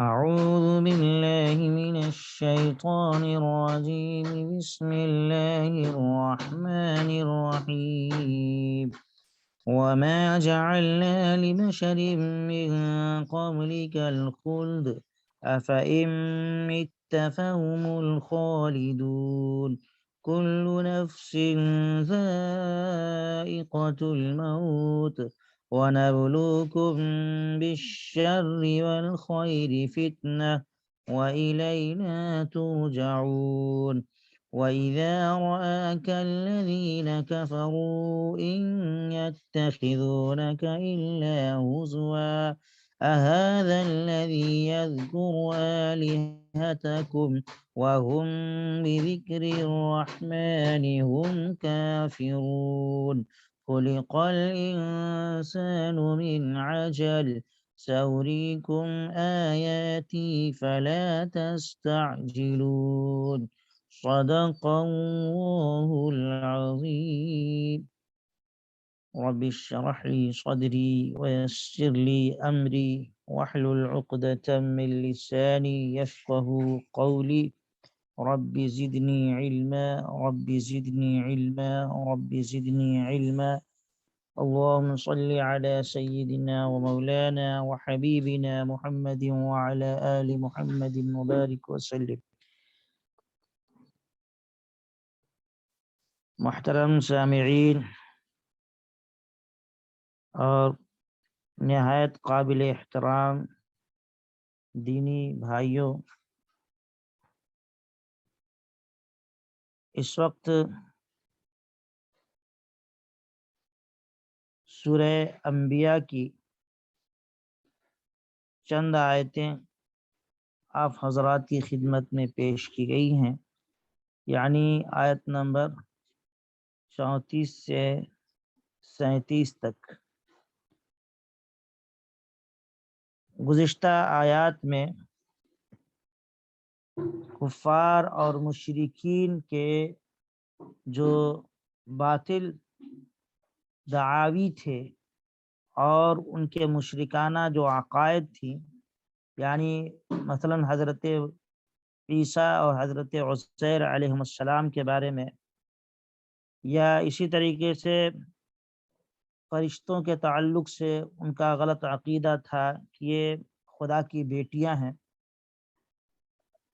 أعوذ بالله من الشيطان الرجيم بسم الله الرحمن الرحيم وما جعلنا لبشر من قبلك الخلد أفإن مت فهم الخالدون كل نفس ذائقة الموت ونبلوكم بالشر والخير فتنة وإلينا ترجعون وإذا رآك الذين كفروا إن يتخذونك إلا هزوا أهذا الذي يذكر آلهتكم وهم بذكر الرحمن هم كافرون خلق الإنسان من عجل سأريكم آياتي فلا تستعجلون صدق الله العظيم رب اشرح لي صدري ويسر لي أمري واحلل عقدة من لساني يفقه قولي رب زدني علما رب زدني علما رب زدني علما اللهم صل على سيدنا ومولانا وحبيبنا محمد وعلى آل محمد وبارك وسلم. محترم سامعین اور نہایت قابل احترام دینی بھائیوں، اس وقت سورہ انبیاء کی چند آیتیں آپ حضرات کی خدمت میں پیش کی گئی ہیں، یعنی آیت نمبر 34 سے 37 تک۔ گزشتہ آیات میں کفار اور مشرکین کے جو باطل دعاوی تھے اور ان کے مشرکانہ جو عقائد تھیں، یعنی مثلا حضرت عیسیٰ اور حضرت عزیر علیہ السلام کے بارے میں، یا اسی طریقے سے فرشتوں کے تعلق سے ان کا غلط عقیدہ تھا کہ یہ خدا کی بیٹیاں ہیں،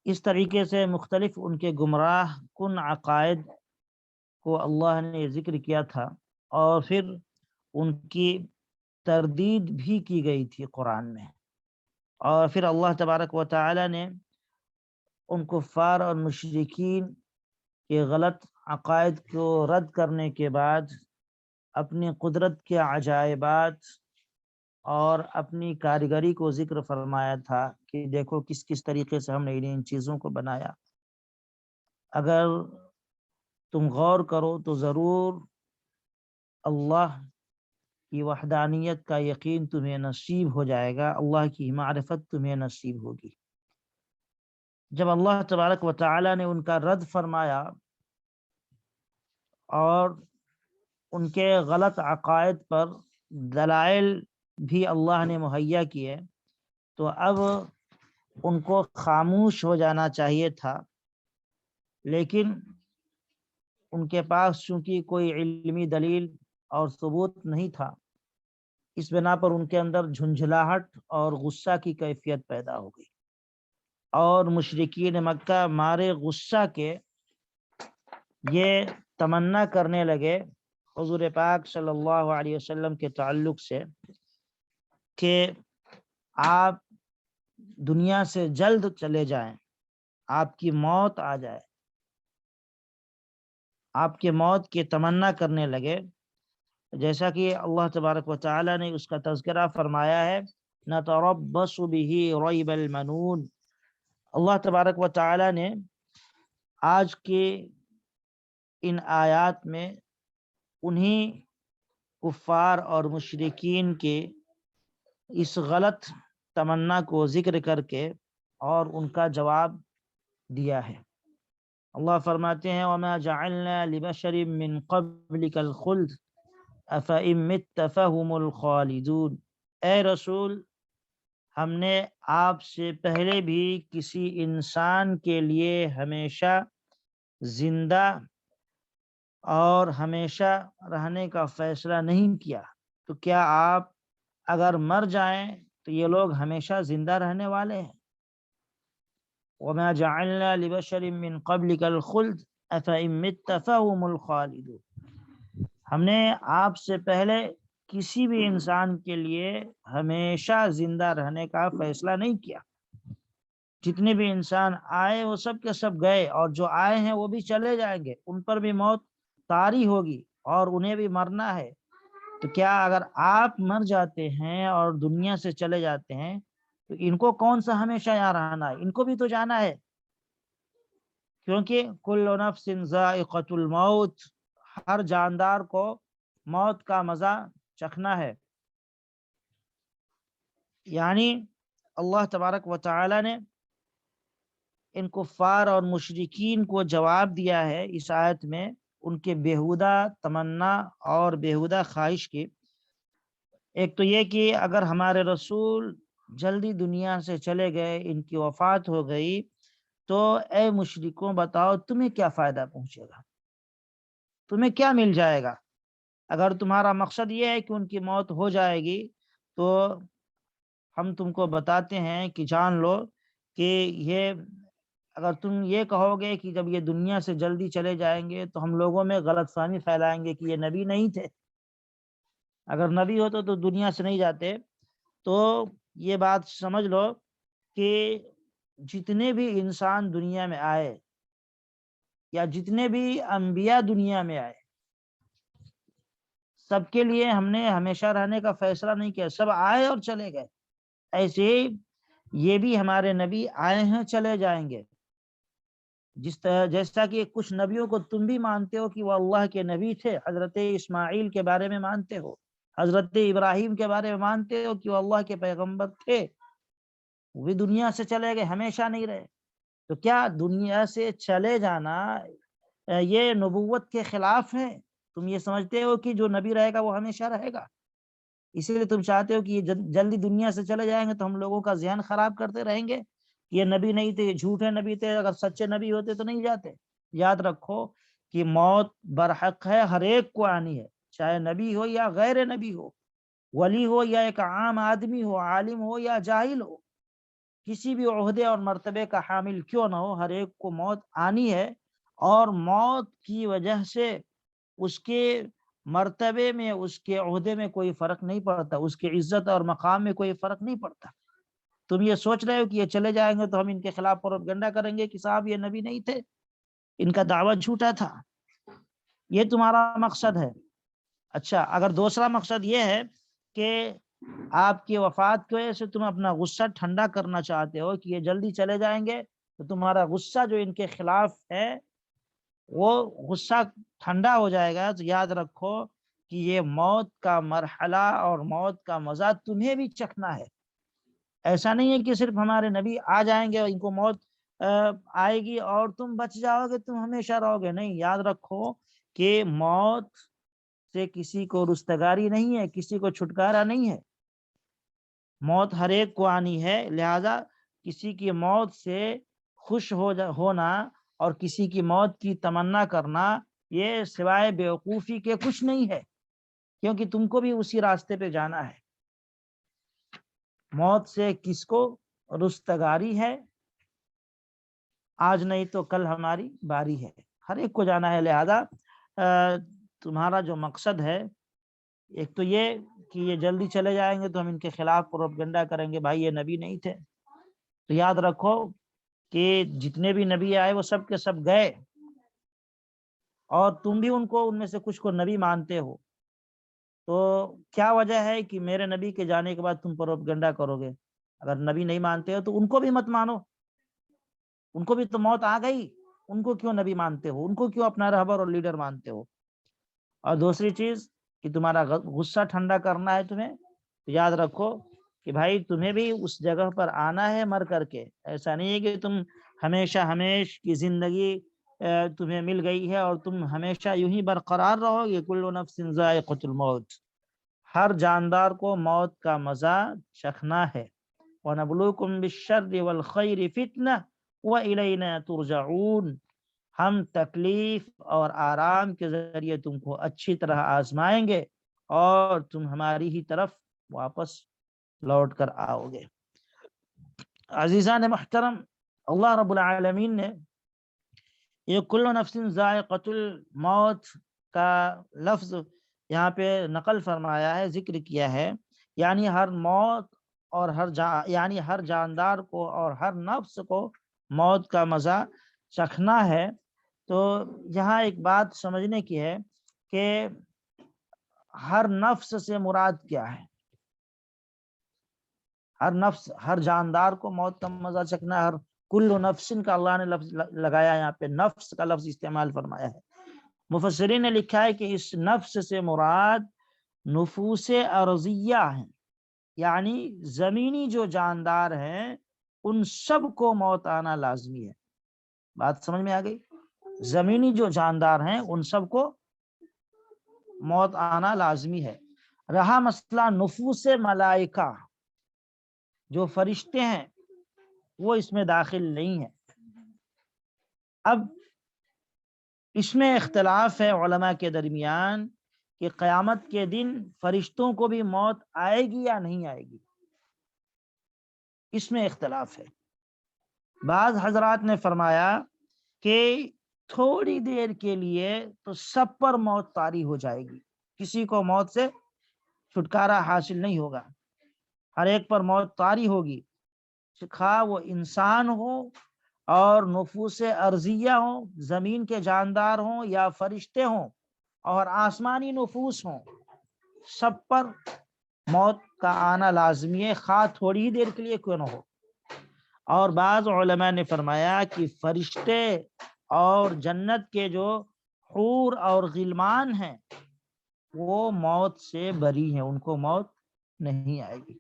اس طریقے سے مختلف ان کے گمراہ کن عقائد کو اللہ نے ذکر کیا تھا، اور پھر ان کی تردید بھی کی گئی تھی قرآن میں، اور پھر اللہ تبارک و تعالی نے ان کفار اور مشرکین کے غلط عقائد کو رد کرنے کے بعد اپنی قدرت کے عجائبات اور اپنی کاریگری کو ذکر فرمایا تھا کہ دیکھو کس کس طریقے سے ہم نے ان چیزوں کو بنایا، اگر تم غور کرو تو ضرور اللہ کی وحدانیت کا یقین تمہیں نصیب ہو جائے گا، اللہ کی معرفت تمہیں نصیب ہوگی۔ جب اللہ تبارک و تعالی نے ان کا رد فرمایا اور ان کے غلط عقائد پر دلائل بھی اللہ نے مہیا کیے، تو اب ان کو خاموش ہو جانا چاہیے تھا، لیکن ان کے پاس چونکہ کوئی علمی دلیل اور ثبوت نہیں تھا، اس بنا پر ان کے اندر جھنجھلاہٹ اور غصہ کی کیفیت پیدا ہو گئی، اور مشرکین مکہ مارے غصہ کے یہ تمنا کرنے لگے حضور پاک صلی اللہ علیہ وسلم کے تعلق سے کہ آپ دنیا سے جلد چلے جائیں، آپ کی موت آ جائے، آپ کے موت کی تمنا کرنے لگے، جیسا کہ اللہ تبارک و تعالی نے اس کا تذکرہ فرمایا ہے نتربص به ریب المنون۔ اللہ تبارک و تعالی نے آج کے ان آیات میں انہی کفار اور مشرکین کے اس غلط تمنا کو ذکر کر کے اور ان کا جواب دیا ہے، اللہ فرماتے ہیں وَمَا جَعَلْنَا لِبَشَرٍ مِّن قَبْلِكَ الْخُلْدَ أَفَإِن مِتَّ فَهُمُ الْخَالِدُونَ، اے رسول ہم نے آپ سے پہلے بھی کسی انسان کے لیے ہمیشہ زندہ اور ہمیشہ رہنے کا فیصلہ نہیں کیا، تو کیا آپ اگر مر جائیں تو یہ لوگ ہمیشہ زندہ رہنے والے ہیں؟ وَمَا جَعَلْنَا لِبَشَرٍ مِّن قَبْلِكَ الْخُلْدَ أَفَإِن مِتَّ فَهُمُ الْخَالِدُونَ، ہم نے آپ سے پہلے کسی بھی انسان کے لیے ہمیشہ زندہ رہنے کا فیصلہ نہیں کیا۔ جتنے بھی انسان آئے وہ سب کے سب گئے، اور جو آئے ہیں وہ بھی چلے جائیں گے، ان پر بھی موت طاری ہوگی اور انہیں بھی مرنا ہے۔ تو کیا اگر آپ مر جاتے ہیں اور دنیا سے چلے جاتے ہیں تو ان کو کون سا ہمیشہ یہاں رہنا ہے؟ ان کو بھی تو جانا ہے، کیونکہ کل نفس ذائقۃ الموت، ہر جاندار کو موت کا مزہ چکھنا ہے۔ یعنی اللہ تبارک و تعالی نے ان کفار اور مشرکین کو جواب دیا ہے اس آیت میں ان کے بیہودہ تمنا اور بیہودہ خواہش کی۔ ایک تو یہ کہ اگر ہمارے رسول جلدی دنیا سے چلے گئے، ان کی وفات ہو گئی، تو اے مشرکوں بتاؤ تمہیں کیا فائدہ پہنچے گا، تمہیں کیا مل جائے گا؟ اگر تمہارا مقصد یہ ہے کہ ان کی موت ہو جائے گی تو ہم تم کو بتاتے ہیں کہ جان لو کہ یہ اگر تم یہ کہو گے کہ جب یہ دنیا سے جلدی چلے جائیں گے تو ہم لوگوں میں غلط فہمی پھیلائیں گے کہ یہ نبی نہیں تھے، اگر نبی ہوتے تو دنیا سے نہیں جاتے۔ تو یہ بات سمجھ لو کہ جتنے بھی انسان دنیا میں آئے یا جتنے بھی انبیاء دنیا میں آئے، سب کے لیے ہم نے ہمیشہ رہنے کا فیصلہ نہیں کیا، سب آئے اور چلے گئے۔ ایسے ہی یہ بھی ہمارے نبی آئے ہیں، چلے جائیں گے۔ جس طرح جیسا کہ کچھ نبیوں کو تم بھی مانتے ہو کہ وہ اللہ کے نبی تھے، حضرت اسماعیل کے بارے میں مانتے ہو، حضرت ابراہیم کے بارے میں مانتے ہو کہ وہ اللہ کے پیغمبر تھے، وہ بھی دنیا سے چلے گئے، ہمیشہ نہیں رہے۔ تو کیا دنیا سے چلے جانا یہ نبوت کے خلاف ہے؟ تم یہ سمجھتے ہو کہ جو نبی رہے گا وہ ہمیشہ رہے گا، اسی لیے تم چاہتے ہو کہ یہ جلدی دنیا سے چلے جائیں گے تو ہم لوگوں کا ذہن خراب کرتے رہیں گے، یہ نبی نہیں تھے، یہ جھوٹے نبی تھے، اگر سچے نبی ہوتے تو نہیں جاتے۔ یاد رکھو کہ موت برحق ہے، ہر ایک کو آنی ہے، چاہے نبی ہو یا غیر نبی ہو، ولی ہو یا ایک عام آدمی ہو، عالم ہو یا جاہل ہو، کسی بھی عہدے اور مرتبے کا حامل کیوں نہ ہو، ہر ایک کو موت آنی ہے، اور موت کی وجہ سے اس کے مرتبے میں، اس کے عہدے میں کوئی فرق نہیں پڑتا، اس کی عزت اور مقام میں کوئی فرق نہیں پڑتا۔ تم یہ سوچ رہے ہو کہ یہ چلے جائیں گے تو ہم ان کے خلاف پروپیگنڈا کریں گے کہ صاحب یہ نبی نہیں تھے، ان کا دعویٰ جھوٹا تھا، یہ تمہارا مقصد ہے۔ اچھا، اگر دوسرا مقصد یہ ہے کہ آپ کی وفات کی وجہ سے تم اپنا غصہ ٹھنڈا کرنا چاہتے ہو کہ یہ جلدی چلے جائیں گے، تو تمہارا غصہ جو ان کے خلاف ہے وہ غصہ ٹھنڈا ہو جائے گا، تو یاد رکھو کہ یہ موت کا مرحلہ اور موت کا مزہ تمہیں بھی چکھنا ہے۔ ایسا نہیں ہے کہ صرف ہمارے نبی آ جائیں گے اور ان کو موت آئے گی اور تم بچ جاؤ گے، تم ہمیشہ رہو گے، نہیں۔ یاد رکھو کہ موت سے کسی کو رستگاری نہیں ہے، کسی کو چھٹکارا نہیں ہے، موت ہر ایک کو آنی ہے، لہذا کسی کی موت سے خوش ہونا اور کسی کی موت کی تمنا کرنا یہ سوائے بیوقوفی کے کچھ نہیں ہے، کیونکہ تم کو بھی اسی راستے پہ جانا ہے۔ موت سے کس کو رستگاری ہے؟ آج نہیں تو کل ہماری باری ہے، ہر ایک کو جانا ہے، لہذا تمہارا جو مقصد ہے، ایک تو یہ کہ یہ جلدی چلے جائیں گے تو ہم ان کے خلاف پروپیگنڈا کریں گے، بھائی یہ نبی نہیں تھے، تو یاد رکھو کہ جتنے بھی نبی آئے وہ سب کے سب گئے، اور تم بھی ان میں سے کچھ کو نبی مانتے ہو، تو کیا وجہ ہے کہ میرے نبی کے جانے کے بعد تم پروپیگنڈا کرو گے؟ اگر نبی نہیں مانتے ہو تو ان کو بھی مت مانو، ان کو بھی تو موت آ گئی، ان کو کیوں نبی مانتے ہو، ان کو کیوں اپنا رہبر اور لیڈر مانتے ہو؟ اور دوسری چیز کہ تمہارا غصہ ٹھنڈا کرنا ہے تمہیں، تو یاد رکھو کہ بھائی تمہیں بھی اس جگہ پر آنا ہے مر کر کے، ایسا نہیں ہے کہ تم ہمیشہ کی زندگی تمہیں مل گئی ہے اور تم ہمیشہ یوں ہی برقرار رہو گے. کل نفس ذائقۃ الموت، ہر جاندار کو موت کا مزہ چکھنا ہے. وَنَبْلُوكُمْ بِالشَّرِّ وَالْخَيْرِ فِتْنَةً وَإِلَيْنَا تُرْجَعُونَ، ہم تکلیف اور آرام کے ذریعے تم کو اچھی طرح آزمائیں گے اور تم ہماری ہی طرف واپس لوٹ کر آؤ گے. عزیزان محترم، اللہ رب العالمین نے یہ کل نفس ذائقۃ الموت کا لفظ یہاں پہ نقل فرمایا ہے، ذکر کیا ہے. یعنی ہر موت اور یعنی ہر جاندار کو اور ہر نفس کو موت کا مزہ چکھنا ہے. تو یہاں ایک بات سمجھنے کی ہے کہ ہر نفس سے مراد کیا ہے. ہر نفس، ہر جاندار کو موت کا مزہ چکھنا. ہر کل نفس کا اللہ نے لفظ لگایا، یہاں پہ نفس کا لفظ استعمال فرمایا ہے. مفسرین نے لکھا ہے کہ اس نفس سے مراد نفوس ارضیہ ہیں، یعنی زمینی جو جاندار ہیں ان سب کو موت آنا لازمی ہے. بات سمجھ میں آ گئی؟ زمینی جو جاندار ہیں ان سب کو موت آنا لازمی ہے. رہا مسئلہ نفوس ملائکہ، جو فرشتے ہیں وہ اس میں داخل نہیں ہے. اب اس میں اختلاف ہے علماء کے درمیان کہ قیامت کے دن فرشتوں کو بھی موت آئے گی یا نہیں آئے گی، اس میں اختلاف ہے. بعض حضرات نے فرمایا کہ تھوڑی دیر کے لیے تو سب پر موت طاری ہو جائے گی، کسی کو موت سے چھٹکارا حاصل نہیں ہوگا، ہر ایک پر موت طاری ہوگی، خواہ وہ انسان ہو اور نفوس ارضیہ ہوں، زمین کے جاندار ہوں یا فرشتے ہوں اور آسمانی نفوس ہوں، سب پر موت کا آنا لازمی ہے، خواہ تھوڑی ہی دیر کے لیے کیوں نہ ہو. اور بعض علماء نے فرمایا کہ فرشتے اور جنت کے جو حور اور غلمان ہیں وہ موت سے بری ہیں، ان کو موت نہیں آئے گی.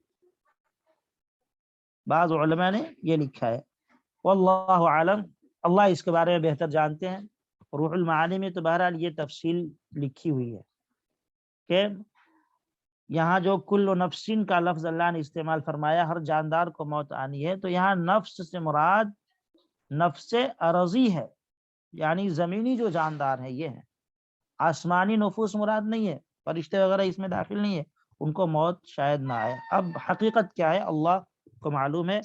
بعض علماء نے یہ لکھا ہے، واللہ عالم، اللہ اس کے بارے میں بہتر جانتے ہیں. روح المعانی میں تو بہرحال یہ تفصیل لکھی ہوئی ہے کہ یہاں جو کل نفسین کا لفظ اللہ نے استعمال فرمایا، ہر جاندار کو موت آنی ہے، تو یہاں نفس سے مراد نفس ارضی ہے، یعنی زمینی جو جاندار ہیں یہ ہے. آسمانی نفوس مراد نہیں ہے، فرشتے وغیرہ اس میں داخل نہیں ہے، ان کو موت شاید نہ آئے. اب حقیقت کیا ہے اللہ کو معلوم ہے.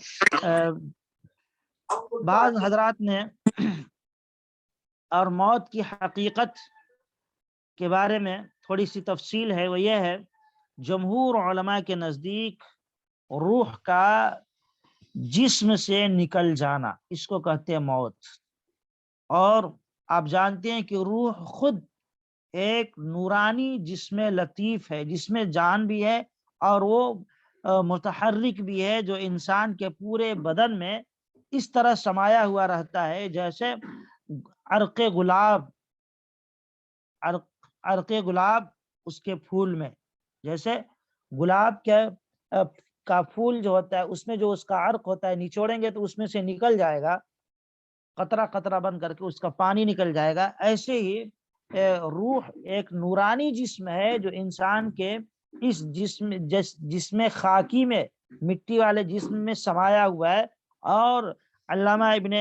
بعض حضرات نے اور موت کی حقیقت کے بارے میں تھوڑی سی تفصیل ہے، وہ یہ ہے جمہور علماء کے نزدیک روح کا جسم سے نکل جانا اس کو کہتے ہیں موت. اور آپ جانتے ہیں کہ روح خود ایک نورانی جسم لطیف ہے، جس میں جان بھی ہے اور وہ متحرک بھی ہے، جو انسان کے پورے بدن میں اس طرح سمایا ہوا رہتا ہے جیسے عرق گلاب، عرق گلاب اس کے پھول میں، جیسے گلاب کے کا پھول جو ہوتا ہے اس میں جو اس کا عرق ہوتا ہے نچوڑیں گے تو اس میں سے نکل جائے گا، قطرہ قطرہ بن کر کے اس کا پانی نکل جائے گا. ایسے ہی روح ایک نورانی جسم ہے جو انسان کے اس جسم خاکی میں، مٹی والے جسم میں سمایا ہوا ہے. اور علامہ ابن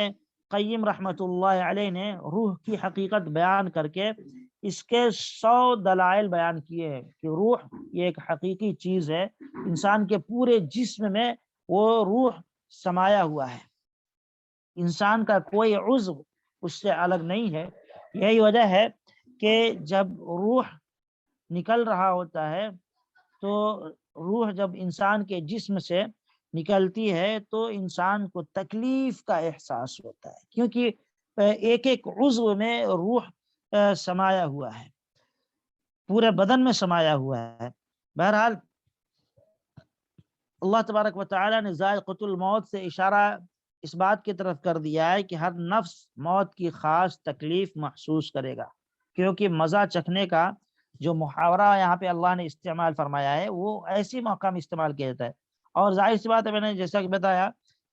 قیم رحمۃ اللہ علیہ نے روح کی حقیقت بیان کر کے اس کے 100 دلائل بیان کیے ہیں کہ روح یہ ایک حقیقی چیز ہے، انسان کے پورے جسم میں وہ روح سمایا ہوا ہے، انسان کا کوئی عضو اس سے الگ نہیں ہے. یہی وجہ ہے کہ جب روح نکل رہا ہوتا ہے تو روح جب انسان کے جسم سے نکلتی ہے تو انسان کو تکلیف کا احساس ہوتا ہے، کیونکہ ایک ایک عضو میں روح سمایا ہوا ہے، پورے بدن میں سمایا ہوا ہے. بہرحال اللہ تبارک و تعالی نے ذائقۃ الموت سے اشارہ اس بات کی طرف کر دیا ہے کہ ہر نفس موت کی خاص تکلیف محسوس کرے گا، کیونکہ مزہ چکھنے کا جو محاورہ یہاں پہ اللہ نے استعمال فرمایا ہے وہ ایسی موقع میں استعمال کیا جاتا ہے. اور ظاہر سی بات ہے، میں نے جیسا کہ بتایا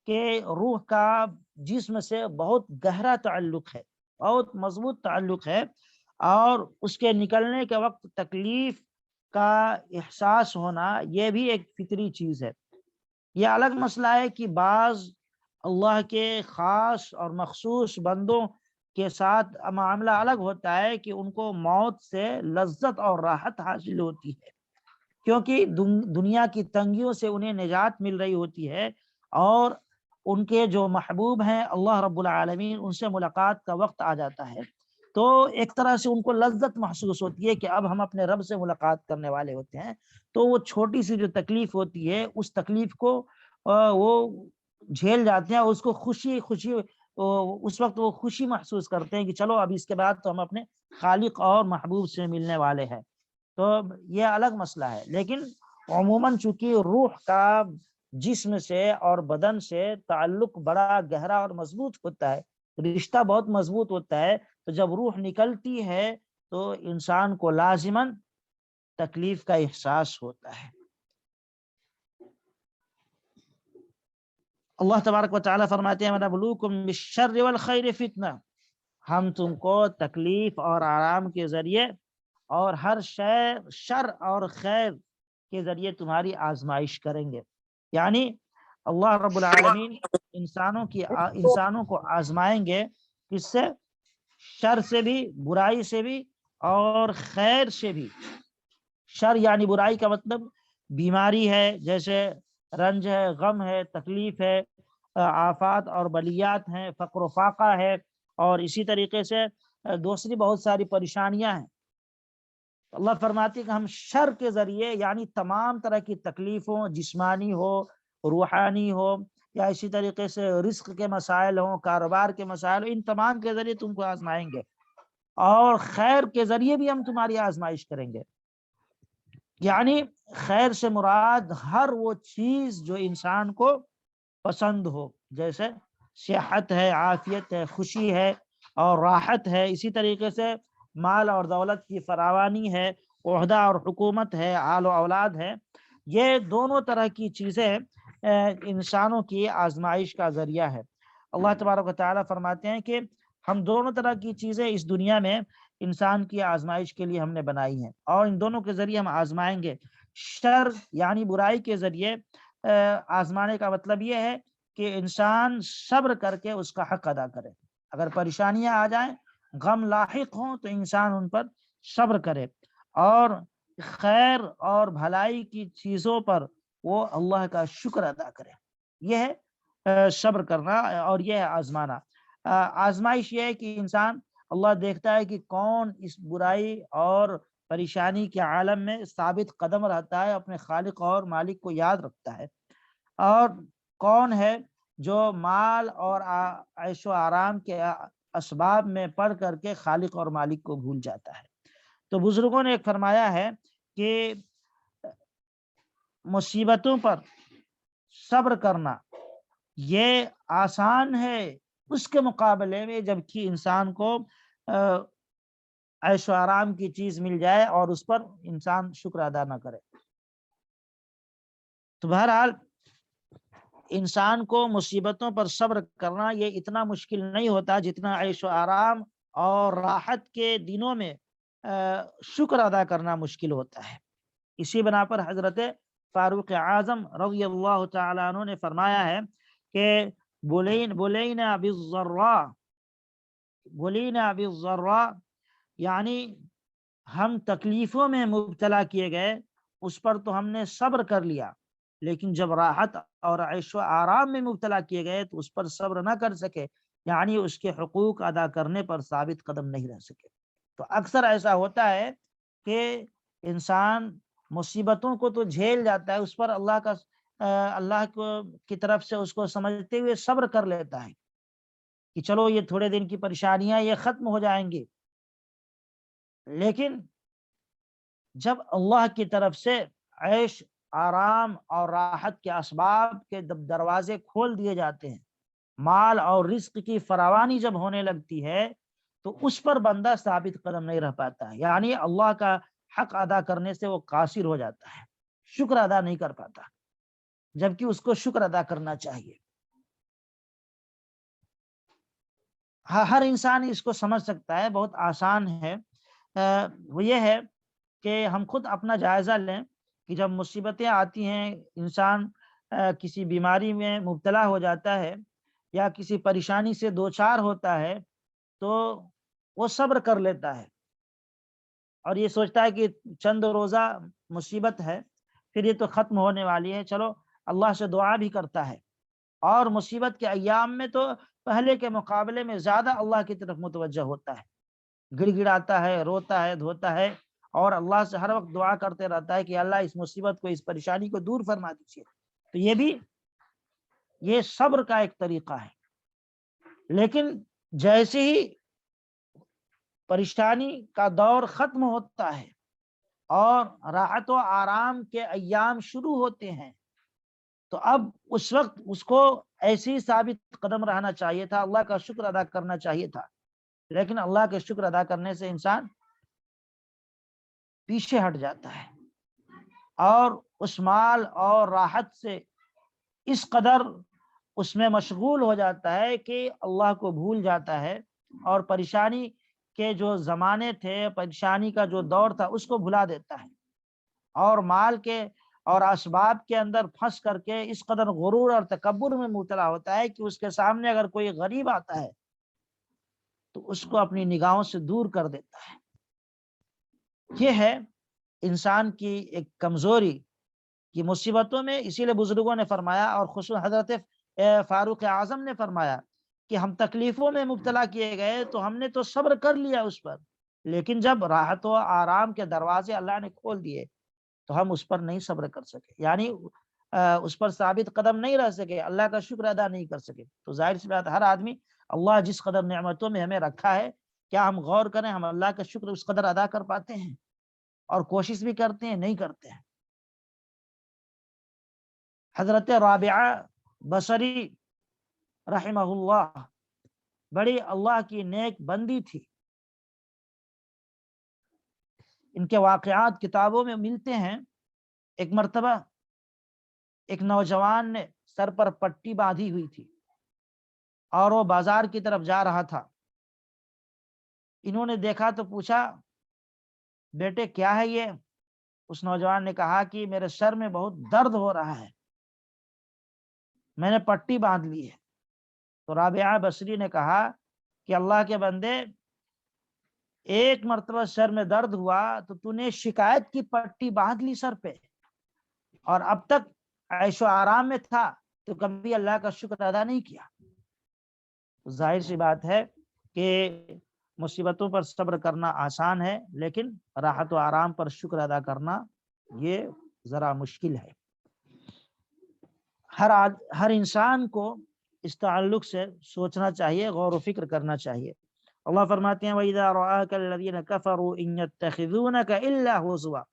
کہ روح کا جسم سے بہت گہرا تعلق ہے، بہت مضبوط تعلق ہے، اور اس کے نکلنے کے وقت تکلیف کا احساس ہونا یہ بھی ایک فطری چیز ہے۔ یہ الگ مسئلہ ہے کہ بعض اللہ کے خاص اور مخصوص بندوں کے ساتھ معاملہ الگ ہوتا ہے کہ ان کو موت سے لذت اور راحت حاصل ہوتی ہے، کیونکہ دنیا کی تنگیوں سے انہیں نجات مل رہی ہوتی ہے، اور ان کے جو محبوب ہیں اللہ رب العالمین ان سے ملاقات کا وقت آ جاتا ہے، تو ایک طرح سے ان کو لذت محسوس ہوتی ہے کہ اب ہم اپنے رب سے ملاقات کرنے والے ہوتے ہیں۔ تو وہ چھوٹی سی جو تکلیف ہوتی ہے اس تکلیف کو وہ جھیل جاتے ہیں، اور اس کو خوشی خوشی اس وقت وہ خوشی محسوس کرتے ہیں کہ چلو اب اس کے بعد تو ہم اپنے خالق اور محبوب سے ملنے والے ہیں۔ تو یہ الگ مسئلہ ہے، لیکن عموماً چونکہ روح کا جسم سے اور بدن سے تعلق بڑا گہرا اور مضبوط ہوتا ہے، رشتہ بہت مضبوط ہوتا ہے، تو جب روح نکلتی ہے تو انسان کو لازماً تکلیف کا احساس ہوتا ہے۔ اللہ تبارک و تعالیٰ فرماتے ہیں وَنَبْلُوكُمْ بِالشَّرِّ وَالْخَيْرِ فِتْنَةً، ہم تم کو تکلیف اور آرام کے ذریعے اور ہر شر اور خیر کے ذریعے تمہاری آزمائش کریں گے۔ یعنی اللہ رب العالمین انسانوں کو آزمائیں گے، کس سے؟ شر سے بھی، برائی سے بھی، اور خیر سے بھی۔ شر یعنی برائی کا مطلب بیماری ہے، جیسے رنج ہے، غم ہے، تکلیف ہے، آفات اور بلیات ہیں، فقر و فاقہ ہے، اور اسی طریقے سے دوسری بہت ساری پریشانیاں ہیں۔ اللہ فرماتے ہیں کہ ہم شر کے ذریعے یعنی تمام طرح کی تکلیفوں، جسمانی ہو، روحانی ہو، یا اسی طریقے سے رزق کے مسائل ہوں، کاروبار کے مسائل ہوں، ان تمام کے ذریعے تم کو آزمائیں گے، اور خیر کے ذریعے بھی ہم تمہاری آزمائش کریں گے۔ یعنی خیر سے مراد ہر وہ چیز جو انسان کو پسند ہو، جیسے صحت ہے، عافیت ہے، خوشی ہے اور راحت ہے، اسی طریقے سے مال اور دولت کی فراوانی ہے، عہدہ اور حکومت ہے، آل و اولاد ہے۔ یہ دونوں طرح کی چیزیں انسانوں کی آزمائش کا ذریعہ ہے۔ اللہ تبارک و تعالیٰ فرماتے ہیں کہ ہم دونوں طرح کی چیزیں اس دنیا میں انسان کی آزمائش کے لیے ہم نے بنائی ہیں، اور ان دونوں کے ذریعے ہم آزمائیں گے۔ شر یعنی برائی کے ذریعے آزمانے کا مطلب یہ ہے کہ انسان صبر کر کے اس کا حق ادا کرے۔ اگر پریشانیاں آ جائیں، غم لاحق ہوں، تو انسان ان پر صبر کرے، اور خیر اور بھلائی کی چیزوں پر وہ اللہ کا شکر ادا کرے۔ یہ ہے صبر کرنا، اور یہ ہے آزمانا۔ آزمائش یہ ہے کہ انسان، اللہ دیکھتا ہے کہ کون اس برائی اور پریشانی کے عالم میں ثابت قدم رہتا ہے، اپنے خالق اور مالک کو یاد رکھتا ہے، اور کون ہے جو مال اور عیش و آرام کے اسباب میں پڑ کر کے خالق اور مالک کو بھول جاتا ہے۔ تو بزرگوں نے ایک فرمایا ہے کہ مصیبتوں پر صبر کرنا یہ آسان ہے اس کے مقابلے میں جبکہ انسان کو عیش و آرام کی چیز مل جائے اور اس پر انسان شکر ادا نہ کرے۔ تو بہرحال انسان کو مصیبتوں پر صبر کرنا یہ اتنا مشکل نہیں ہوتا جتنا عیش و آرام اور راحت کے دنوں میں شکر ادا کرنا مشکل ہوتا ہے۔ اسی بنا پر حضرت فاروق اعظم رضی اللہ تعالیٰ عنہ نے فرمایا ہے کہ بلینا بالضراء، یعنی ہم تکلیفوں میں مبتلا کیے گئے، اس پر تو ہم نے صبر کر لیا، لیکن جب راحت اور عیش و آرام میں مبتلا کیے گئے تو اس پر صبر نہ کر سکے، یعنی اس کے حقوق ادا کرنے پر ثابت قدم نہیں رہ سکے۔ تو اکثر ایسا ہوتا ہے کہ انسان مصیبتوں کو تو جھیل جاتا ہے، اس پر اللہ کی طرف سے اس کو سمجھتے ہوئے صبر کر لیتا ہے کہ چلو یہ تھوڑے دن کی پریشانیاں یہ ختم ہو جائیں گی، لیکن جب اللہ کی طرف سے عیش، آرام اور راحت کے اسباب کے دروازے کھول دیے جاتے ہیں، مال اور رزق کی فراوانی جب ہونے لگتی ہے، تو اس پر بندہ ثابت قدم نہیں رہ پاتا ہے، یعنی اللہ کا حق ادا کرنے سے وہ قاصر ہو جاتا ہے، شکر ادا نہیں کر پاتا، جبکہ اس کو شکر ادا کرنا چاہیے۔ ہر انسان اس کو سمجھ سکتا ہے، بہت آسان ہے۔ وہ یہ ہے کہ ہم خود اپنا جائزہ لیں کہ جب مصیبتیں آتی ہیں، انسان کسی بیماری میں مبتلا ہو جاتا ہے یا کسی پریشانی سے دوچار ہوتا ہے، تو وہ صبر کر لیتا ہے اور یہ سوچتا ہے کہ چند روزہ مصیبت ہے، پھر یہ تو ختم ہونے والی ہے، چلو اللہ سے دعا بھی کرتا ہے، اور مصیبت کے ایام میں تو پہلے کے مقابلے میں زیادہ اللہ کی طرف متوجہ ہوتا ہے، گڑ گڑاتا ہے، روتا ہے، دھوتا ہے، اور اللہ سے ہر وقت دعا کرتے رہتا ہے کہ اللہ اس مصیبت کو، اس پریشانی کو دور فرما دیجیے۔ تو یہ صبر کا ایک طریقہ ہے۔ لیکن جیسے ہی پریشانی کا دور ختم ہوتا ہے اور راحت و آرام کے ایام شروع ہوتے ہیں، تو اب اس وقت اس کو ایسی ہی ثابت قدم رہنا چاہیے تھا، اللہ کا شکر ادا کرنا چاہیے تھا، لیکن اللہ کے شکر ادا کرنے سے انسان پیچھے ہٹ جاتا ہے اور اس مال اور راحت سے اس قدر اس میں مشغول ہو جاتا ہے کہ اللہ کو بھول جاتا ہے، اور پریشانی کے جو زمانے تھے، پریشانی کا جو دور تھا، اس کو بھلا دیتا ہے، اور مال کے اور اسباب کے اندر پھنس کر کے اس قدر غرور اور تکبر میں مبتلا ہوتا ہے کہ اس کے سامنے اگر کوئی غریب آتا ہے تو اس کو اپنی نگاہوں سے دور کر دیتا ہے۔ یہ ہے انسان کی ایک کمزوری کہ مصیبتوں میں، اسی لیے بزرگوں نے فرمایا، اور خصوصا حضرت فاروق اعظم نے فرمایا کہ ہم تکلیفوں میں مبتلا کیے گئے تو ہم نے تو صبر کر لیا اس پر، لیکن جب راحت و آرام کے دروازے اللہ نے کھول دیے تو ہم اس پر نہیں صبر کر سکے، یعنی اس پر ثابت قدم نہیں رہ سکے، اللہ کا شکر ادا نہیں کر سکے۔ تو ظاہر سی بات، ہر آدمی، اللہ جس قدر نعمتوں میں ہمیں رکھا ہے، کیا ہم غور کریں ہم اللہ کا شکر اس قدر ادا کر پاتے ہیں؟ اور کوشش بھی کرتے ہیں؟ نہیں کرتے ہیں۔ حضرت رابعہ بصری رحمہ اللہ بڑی اللہ کی نیک بندی تھی، ان کے واقعات کتابوں میں ملتے ہیں۔ ایک مرتبہ ایک نوجوان نے سر پر پٹی باندھی ہوئی تھی اور وہ بازار کی طرف جا رہا تھا، انہوں نے دیکھا تو پوچھا، بیٹے کیا ہے یہ؟ اس نوجوان نے کہا کہ میرے سر میں بہت درد ہو رہا ہے، میں نے پٹی باندھ لی ہے۔ تو رابعہ بصری نے کہا کہ اللہ کے بندے، ایک مرتبہ سر میں درد ہوا تو نے شکایت کی پٹی باندھ لی سر پہ، اور اب تک عیش و آرام میں تھا تو کبھی اللہ کا شکر ادا نہیں کیا۔ ظاہر سی بات ہے کہ مصیبتوں پر صبر کرنا آسان ہے، لیکن راحت و آرام پر شکر ادا کرنا یہ ذرا مشکل ہے۔ ہر انسان کو اس تعلق سے سوچنا چاہیے، غور و فکر کرنا چاہیے۔ اللہ فرماتے ہیں وَإِذَا رَآكَ الَّذِينَ كَفَرُوا إِن يَتَّخِذُونَكَ إِلَّا هُزُوًا،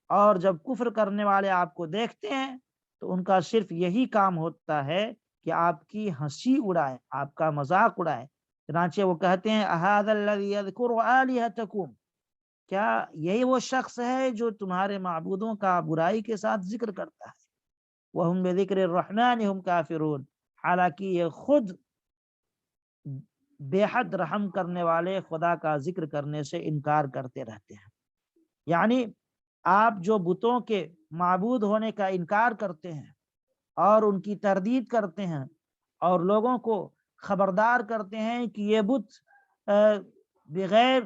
اور جب کفر کرنے والے آپ کو دیکھتے ہیں تو ان کا صرف یہی کام ہوتا ہے کہ آپ کی ہنسی اڑائے، آپ کا مذاق اڑائے۔ چنانچہ وہ کہتے ہیں أَهَذَا الَّذِي يَذْكُرُ آلِهَتَكُمْ، کیا یہی وہ شخص ہے جو تمہارے معبودوں کا برائی کے ساتھ ذکر کرتا ہے؟ وَهُمْ بِذِكْرِ الرَّحْمَنِ هُمْ كَافِرُونَ، حالانکہ یہ خود بے حد رحم کرنے والے خدا کا ذکر کرنے سے انکار کرتے رہتے ہیں۔ یعنی آپ جو بتوں کے معبود ہونے کا انکار کرتے ہیں اور ان کی تردید کرتے ہیں اور لوگوں کو خبردار کرتے ہیں کہ یہ بت بغیر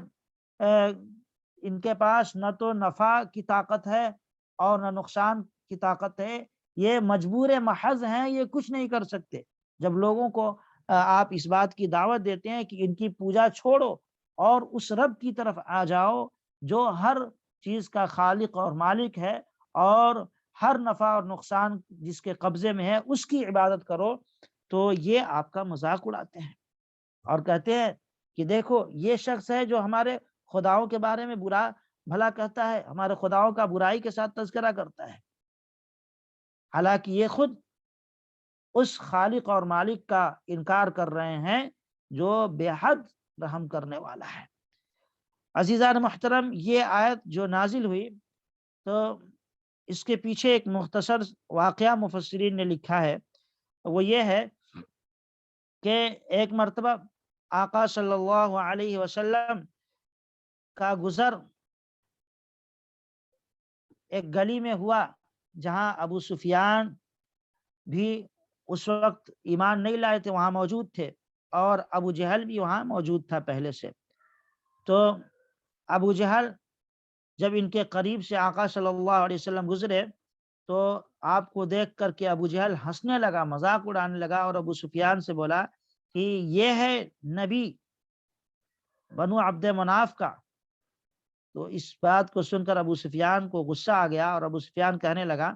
ان کے پاس نہ تو نفع کی طاقت ہے اور نہ نقصان کی طاقت ہے، یہ مجبور محض ہیں، یہ کچھ نہیں کر سکتے، جب لوگوں کو آپ اس بات کی دعوت دیتے ہیں کہ ان کی پوجا چھوڑو اور اس رب کی طرف آ جاؤ جو ہر چیز کا خالق اور مالک ہے اور ہر نفع اور نقصان جس کے قبضے میں ہے، اس کی عبادت کرو، تو یہ آپ کا مذاق اڑاتے ہیں اور کہتے ہیں کہ دیکھو یہ شخص ہے جو ہمارے خداؤں کے بارے میں برا بھلا کہتا ہے، ہمارے خداؤں کا برائی کے ساتھ تذکرہ کرتا ہے، حالانکہ یہ خود اس خالق اور مالک کا انکار کر رہے ہیں جو بے حد رحم کرنے والا ہے۔ عزیزان محترم، یہ آیت جو نازل ہوئی تو اس کے پیچھے ایک مختصر واقعہ مفسرین نے لکھا ہے، وہ یہ ہے کہ ایک مرتبہ آقا صلی اللہ علیہ وسلم کا گزر ایک گلی میں ہوا جہاں ابو سفیان بھی اس وقت ایمان نہیں لائے تھے، وہاں موجود تھے، اور ابو جہل بھی وہاں موجود تھا پہلے سے۔ تو ابو جہل جب ان کے قریب سے آقا صلی اللہ علیہ وسلم گزرے تو آپ کو دیکھ کر کے ابو جہل ہنسنے لگا، مذاق اڑانے لگا، اور ابو سفیان سے بولا کہ یہ ہے نبی بنو عبد مناف کا۔ تو اس بات کو سن کر ابو سفیان کو غصہ آ گیا، اور ابو سفیان کہنے لگا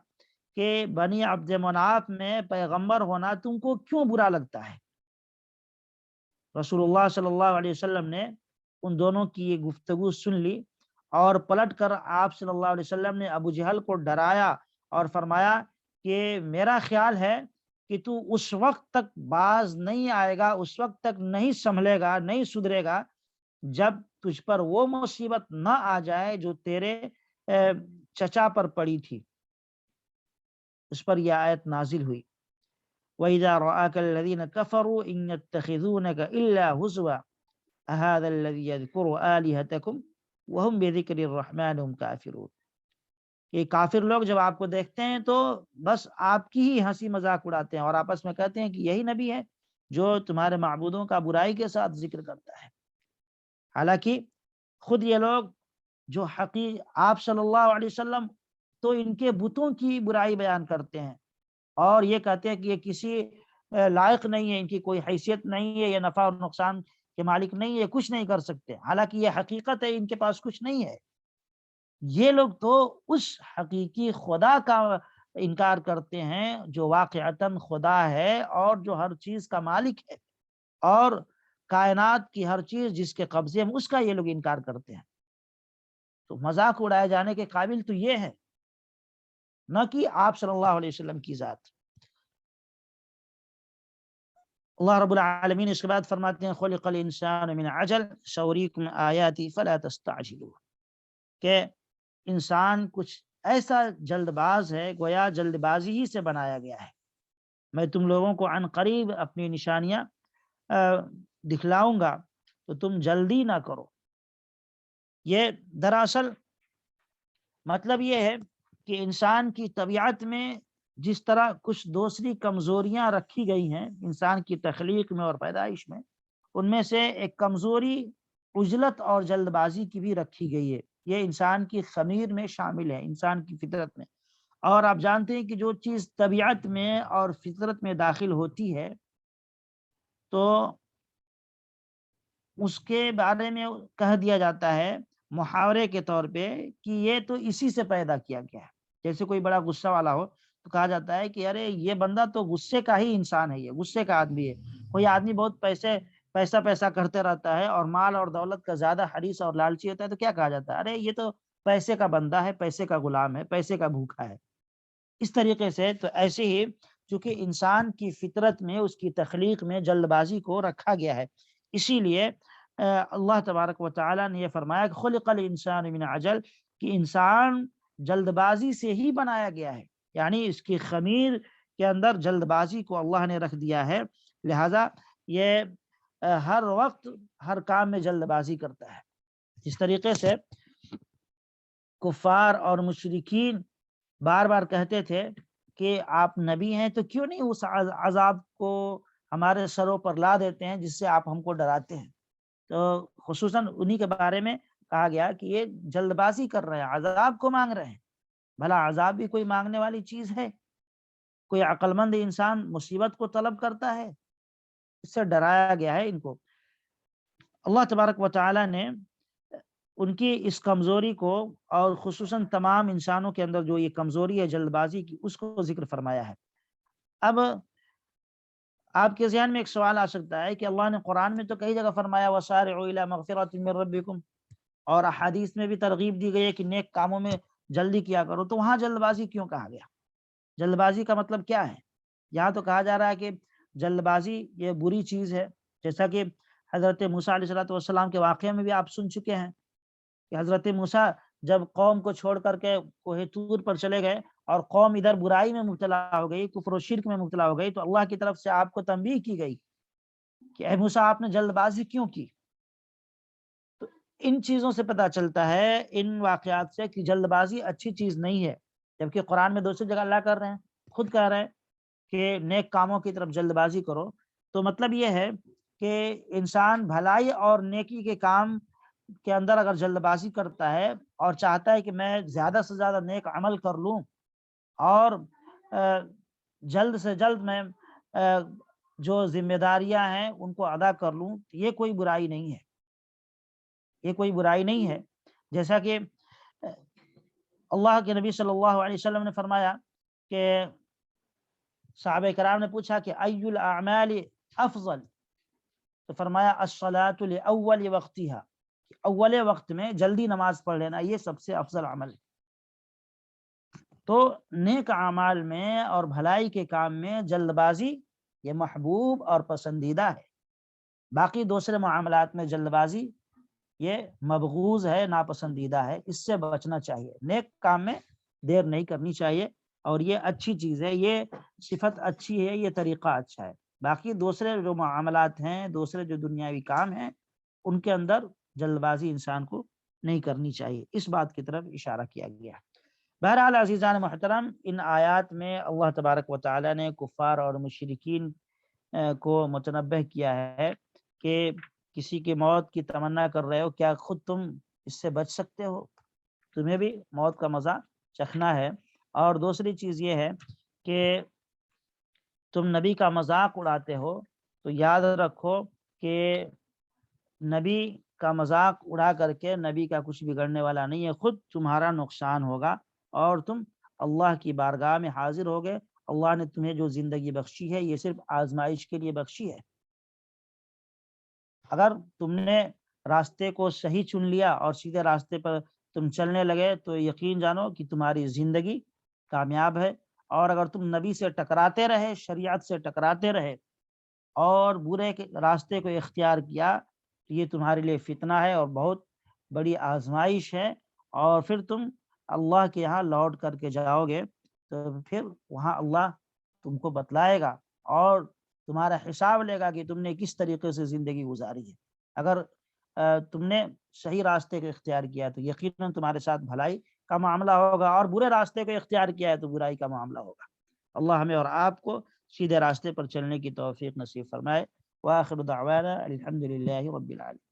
کہ بنی عبد مناف میں پیغمبر ہونا تم کو کیوں برا لگتا ہے؟ رسول اللہ صلی اللہ علیہ وسلم نے ان دونوں کی یہ گفتگو سن لی، اور پلٹ کر آپ صلی اللہ علیہ وسلم نے ابو جہل کو ڈرایا اور فرمایا کہ میرا خیال ہے کہ تو اس وقت تک باز نہیں آئے گا، اس وقت تک نہیں سنبھلے گا، نہیں سدھرے گا، جب تجھ پر وہ مصیبت نہ آ جائے جو تیرے چچا پر پڑی تھی۔ اس پر یہ آیت نازل ہوئی، وَإِذَا رَآكَ الَّذِينَ كَفَرُوا إِن يَتَّخِذُونَكَ إِلَّا هُزُوًا أَهَذَا الَّذِي يَذْكُرُ آلِهَتَكُمْ وَهُمْ بِذِكْرِ الرَّحْمَنِ هُمْ كَافِرُونَ۔ یہ کافر لوگ جب آپ کو دیکھتے ہیں تو بس آپ کی ہی ہنسی مذاق اڑاتے ہیں، اور آپس میں کہتے ہیں کہ یہی نبی ہے جو تمہارے معبودوں کا برائی کے ساتھ ذکر کرتا ہے۔ حالانکہ خود یہ لوگ جو آپ صلی اللہ علیہ وسلم تو ان کے بتوں کی برائی بیان کرتے ہیں، اور یہ کہتے ہیں کہ یہ کسی لائق نہیں ہے، ان کی کوئی حیثیت نہیں ہے، یہ نفع اور نقصان کے مالک نہیں ہے، کچھ نہیں کر سکتے، حالانکہ یہ حقیقت ہے، ان کے پاس کچھ نہیں ہے۔ یہ لوگ تو اس حقیقی خدا کا انکار کرتے ہیں جو واقعتاً خدا ہے اور جو ہر چیز کا مالک ہے، اور کائنات کی ہر چیز جس کے قبضے میں، اس کا یہ لوگ انکار کرتے ہیں۔ تو مذاق اڑائے جانے کے قابل تو یہ ہے، نہ کہ آپ صلی اللہ علیہ وسلم کی ذات۔ اللہ رب العالمین اس کے بعد فرماتے ہیں خلق الانسان من عجل سوریکم آیاتی فلا تستعجلوا، کہ انسان کچھ ایسا جلد باز ہے، گویا جلد بازی ہی سے بنایا گیا ہے، میں تم لوگوں کو عن قریب اپنی نشانیاں دکھلاؤں گا، تو تم جلدی نہ کرو۔ یہ دراصل مطلب یہ ہے کہ انسان کی طبیعت میں جس طرح کچھ دوسری کمزوریاں رکھی گئی ہیں انسان کی تخلیق میں اور پیدائش میں، ان میں سے ایک کمزوری عجلت اور جلد بازی کی بھی رکھی گئی ہے۔ یہ انسان کی خمیر میں شامل ہے، انسان کی فطرت میں، اور آپ جانتے ہیں کہ جو چیز طبیعت میں اور فطرت میں داخل ہوتی ہے تو اس کے بارے میں کہہ دیا جاتا ہے محاورے کے طور پہ کہ یہ تو اسی سے پیدا کیا گیا ہے۔ جیسے کوئی بڑا غصہ والا ہو تو کہا جاتا ہے کہ ارے یہ بندہ تو غصے کا ہی انسان ہے، یہ غصے کا آدمی ہے۔ کوئی آدمی بہت پیسہ کرتے رہتا ہے اور مال اور دولت کا زیادہ حریص اور لالچی ہوتا ہے تو کیا کہا جاتا ہے؟ ارے یہ تو پیسے کا بندہ ہے، پیسے کا غلام ہے، پیسے کا بھوکا ہے۔ اس طریقے سے تو ایسے ہی چونکہ انسان کی فطرت میں، اس کی تخلیق میں جلد بازی کو رکھا گیا ہے، اسی لیے اللہ تبارک و تعالیٰ نے یہ فرمایا کہ خلق الانسان من عجل، کہ انسان جلد بازی سے ہی بنایا گیا ہے، یعنی اس کی خمیر کے اندر جلد بازی کو اللہ نے رکھ دیا ہے، لہذا یہ ہر وقت ہر کام میں جلد بازی کرتا ہے۔ اس طریقے سے کفار اور مشرکین بار بار کہتے تھے کہ آپ نبی ہیں تو کیوں نہیں اس عذاب کو ہمارے سروں پر لا دیتے ہیں جس سے آپ ہم کو ڈراتے ہیں۔ تو خصوصاً انہی کے بارے میں کہا گیا کہ یہ جلد بازی کر رہے ہیں، عذاب کو مانگ رہے ہیں۔ بھلا عذاب بھی کوئی مانگنے والی چیز ہے؟ کوئی عقل مند انسان مصیبت کو طلب کرتا ہے؟ اس سے ڈرایا گیا ہے ان کو۔ اللہ تبارک و تعالی نے ان کی اس کمزوری کو، اور خصوصاً تمام انسانوں کے اندر جو یہ کمزوری ہے جلد بازی کی، اس کو ذکر فرمایا ہے۔ اب آپ کے ذہن میں ایک سوال آ سکتا ہے کہ اللہ نے قرآن میں تو کئی جگہ فرمایا وَسَارِعُوا إِلَىٰ مَغْفِرَةٍ مِّن رَبِّكُمْ، اور احادیث میں بھی ترغیب دی گئی ہے کہ نیک کاموں میں جلدی کیا کرو، تو وہاں جلد بازی کیوں کہا گیا؟ جلد بازی کا مطلب کیا ہے؟ یہاں تو کہا جا رہا ہے کہ جلد بازی یہ بری چیز ہے، جیسا کہ حضرت موسیٰ علیہ السلام کے واقعے میں بھی آپ سن چکے ہیں کہ حضرت موسیٰ جب قوم کو چھوڑ کر کے کوہ طور پر چلے گئے اور قوم ادھر برائی میں مبتلا ہو گئی، کفر و شرک میں مبتلا ہو گئی، تو اللہ کی طرف سے آپ کو تنبیہ کی گئی کہ اے موسیٰ آپ نے جلد بازی کیوں کی؟ تو ان چیزوں سے پتہ چلتا ہے، ان واقعات سے، کہ جلد بازی اچھی چیز نہیں ہے، جبکہ قرآن میں دوسری جگہ اللہ کر رہے ہیں، خود کہہ رہے ہیں کہ نیک کاموں کی طرف جلد بازی کرو۔ تو مطلب یہ ہے کہ انسان بھلائی اور نیکی کے کام کے اندر اگر جلد بازی کرتا ہے اور چاہتا ہے کہ میں زیادہ سے زیادہ نیک عمل کر لوں اور جلد سے جلد میں جو ذمہ داریاں ہیں ان کو ادا کر لوں، یہ کوئی برائی نہیں ہے، یہ کوئی برائی نہیں ہے۔ جیسا کہ اللہ کے نبی صلی اللہ علیہ وسلم نے فرمایا کہ صحابہ کرام نے پوچھا کہ ای الاعمال افضل، تو فرمایا الصلاۃ لاول وقتها، اول وقت میں جلدی نماز پڑھ لینا یہ سب سے افضل عمل ہے۔ تو نیک اعمال میں اور بھلائی کے کام میں جلد بازی یہ محبوب اور پسندیدہ ہے، باقی دوسرے معاملات میں جلد بازی یہ مبغوض ہے، ناپسندیدہ ہے، اس سے بچنا چاہیے۔ نیک کام میں دیر نہیں کرنی چاہیے، اور یہ اچھی چیز ہے، یہ صفت اچھی ہے، یہ طریقہ اچھا ہے۔ باقی دوسرے جو معاملات ہیں، دوسرے جو دنیاوی کام ہیں، ان کے اندر جلد بازی انسان کو نہیں کرنی چاہیے، اس بات کی طرف اشارہ کیا گیا۔ بہرحال عزیزان محترم، ان آیات میں اللہ تبارک و تعالی نے کفار اور مشرکین کو متنبہ کیا ہے کہ کسی کی موت کی تمنا کر رہے ہو، کیا خود تم اس سے بچ سکتے ہو؟ تمہیں بھی موت کا مزہ چکھنا ہے۔ اور دوسری چیز یہ ہے کہ تم نبی کا مذاق اڑاتے ہو، تو یاد رکھو کہ نبی کا مذاق اڑا کر کے نبی کا کچھ بگڑنے والا نہیں ہے، خود تمہارا نقصان ہوگا اور تم اللہ کی بارگاہ میں حاضر ہوگے۔ اللہ نے تمہیں جو زندگی بخشی ہے یہ صرف آزمائش کے لیے بخشی ہے۔ اگر تم نے راستے کو صحیح چن لیا اور سیدھے راستے پر تم چلنے لگے تو یقین جانو کہ تمہاری زندگی کامیاب ہے، اور اگر تم نبی سے ٹکراتے رہے، شریعت سے ٹکراتے رہے اور برے کے راستے کو اختیار کیا تو یہ تمہارے لیے فتنہ ہے اور بہت بڑی آزمائش ہے، اور پھر تم اللہ کے یہاں لوٹ کر کے جاؤ گے، تو پھر وہاں اللہ تم کو بتلائے گا اور تمہارا حساب لے گا کہ تم نے کس طریقے سے زندگی گزاری ہے۔ اگر تم نے صحیح راستے کو اختیار کیا تو یقیناً تمہارے ساتھ بھلائی کا معاملہ ہوگا، اور برے راستے کو اختیار کیا ہے تو برائی کا معاملہ ہوگا۔ اللہ ہمیں اور آپ کو سیدھے راستے پر چلنے کی توفیق نصیب فرمائے۔ وآخر دعوانا الحمد للہ رب العالمین۔